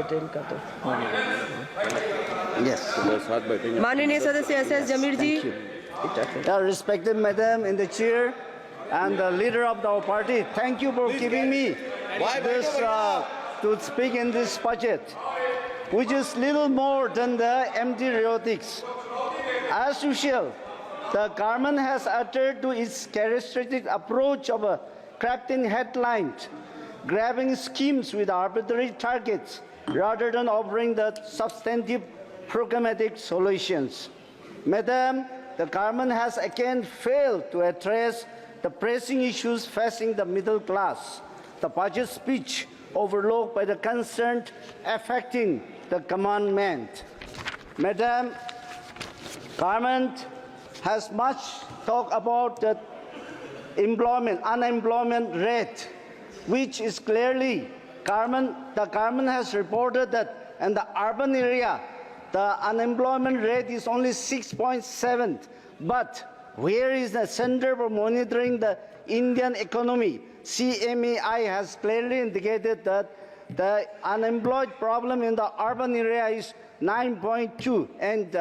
Attend कर दो। Yes. माननीय सदस्य SS Zameer ji. Respected Madam in the chair and the leader of our party, thank you for giving me this to speak in this budget, which is little more than the empty rhetorics. As usual, the government has adhered to its characteristic approach of a crafting headlines, grabbing schemes with arbitrary targets, rather than offering the substantive programmatic solutions. Madam, the government has again failed to address the pressing issues facing the middle class. The budget speech overlooked by the concerned affecting the commandment. Madam, government has much talked about the unemployment rate, which is clearly the government has reported that in the urban area the unemployment rate is only 6.7, but where is the Center for Monitoring the Indian Economy? CMAI has clearly indicated that the unemployed problem in the urban area is 9.2 in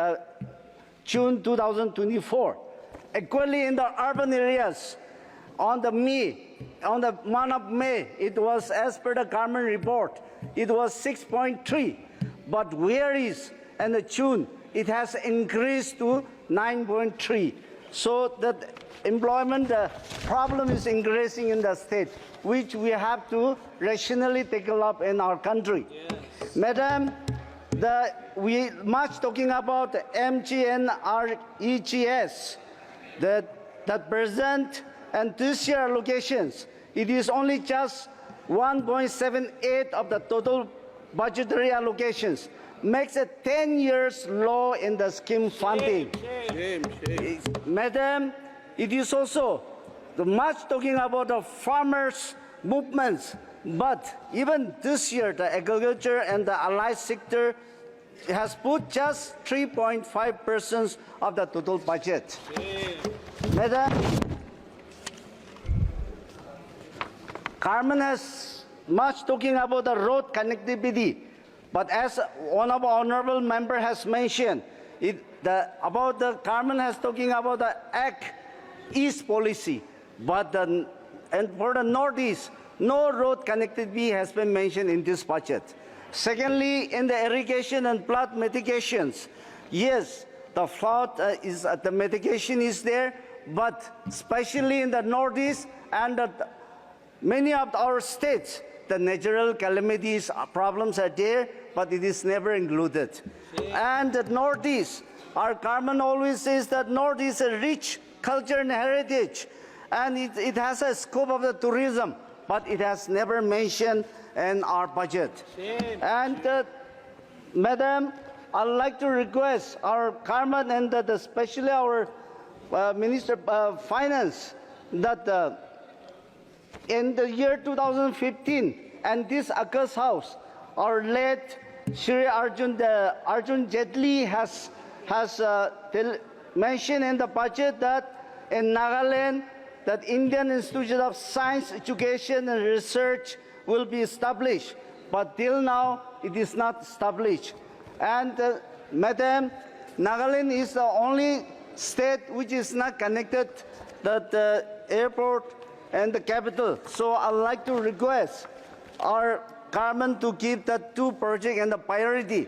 June 2024. Equally in the urban areas, on the month of May, it was, as per the government report, it was 6.3. But where is in the June, it has increased to 9.3. So that employment problem is increasing in the state, which we have to rationally take up in our country. Yes. Madam, we much talking about MGNREGS, that present and this year allocations. It is only just 1.78 of the total budgetary allocations. Makes it 10 years low in the scheme funding. Shame. Madam, it is also much talking about the farmers' movements, but even this year, the agriculture and the allied sector has put just 3.5% of the total budget. Madam, government has much talking about the road connectivity. But as one of our honorable member has mentioned, about the government has talking about the Act East policy, but for the Northeast, no road connectivity has been mentioned in this budget. Secondly, in the irrigation and flood mitigations, yes, the flood the mitigation is there, but especially in the Northeast and many of our states, the natural calamities problems are there, but it is never included. And the Northeast, our government always says that Northeast is a rich culture and heritage, and it has a scope of the tourism, but it has never mentioned in our budget. And Madam, I'd like to request our government and especially our Minister of Finance that in the year 2015, and this August House, our late Shri Arjun Jetli has mentioned in the budget that in Nagaland, that Indian Institute of Science, Education and Research will be established. But till now, it is not established. And Madam, Nagaland is the only state which is not connected to the airport and the capital. So I'd like to request our government to give the two projects and the priority.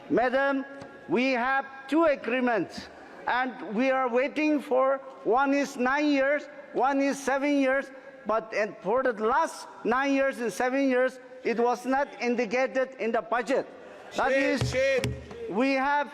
Madam, we have two agreements and we are waiting for, one is 9 years, one is 7 years, but for the last 9 years and 7 years, it was not indicated in the budget. We have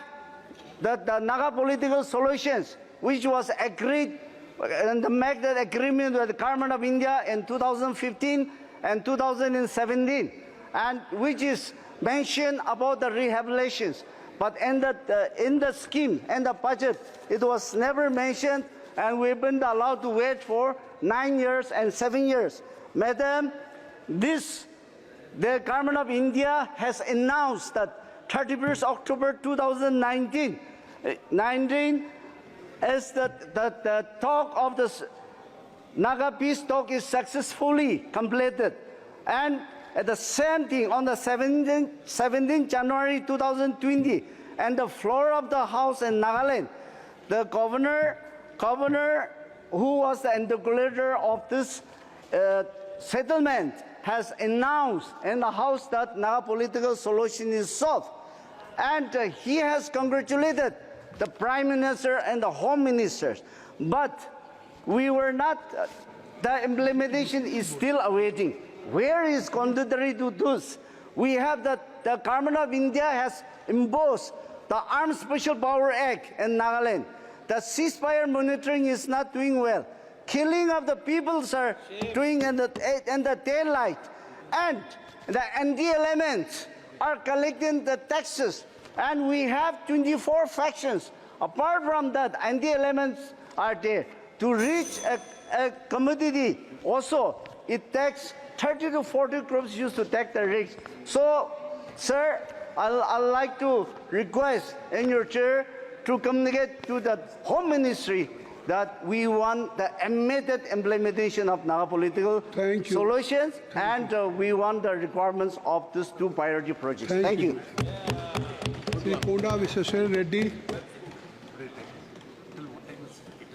the Naga political solutions, which was agreed and make that agreement with the government of India in 2015 and 2017, and which is mentioned about the rehabilitations. But in the scheme and the budget, it was never mentioned, and we've been allowed to wait for 9 years and 7 years. Madam, the government of India has announced that 31st October 2019 as the talk of the Naga peace talk is successfully completed. And at the same thing, on the 17th January 2020, and the floor of the House in Nagaland, the governor who was the interlocutor of this settlement has announced in the House that now political solution is solved. And he has congratulated the Prime Minister and the Home Ministers. But we were not, the implementation is still awaiting. Where is contrary to this? We have the Government of India has imposed the Armed Special Power Act in Nagaland. The ceasefire monitoring is not doing well. Killing of the peoples are doing in the daylight. And the ND elements are collecting the taxes. And we have 24 factions. Apart from that, ND elements are there. To reach a commodity, also, it takes 30 to 40 groups used to take the risk. So, sir, I'd like to request in your chair to communicate to the Home Ministry that we want the immediate implementation of Naga political solutions, and we want the requirements of these two priority projects. Thank you. Sri Konda Vishweswar Reddy.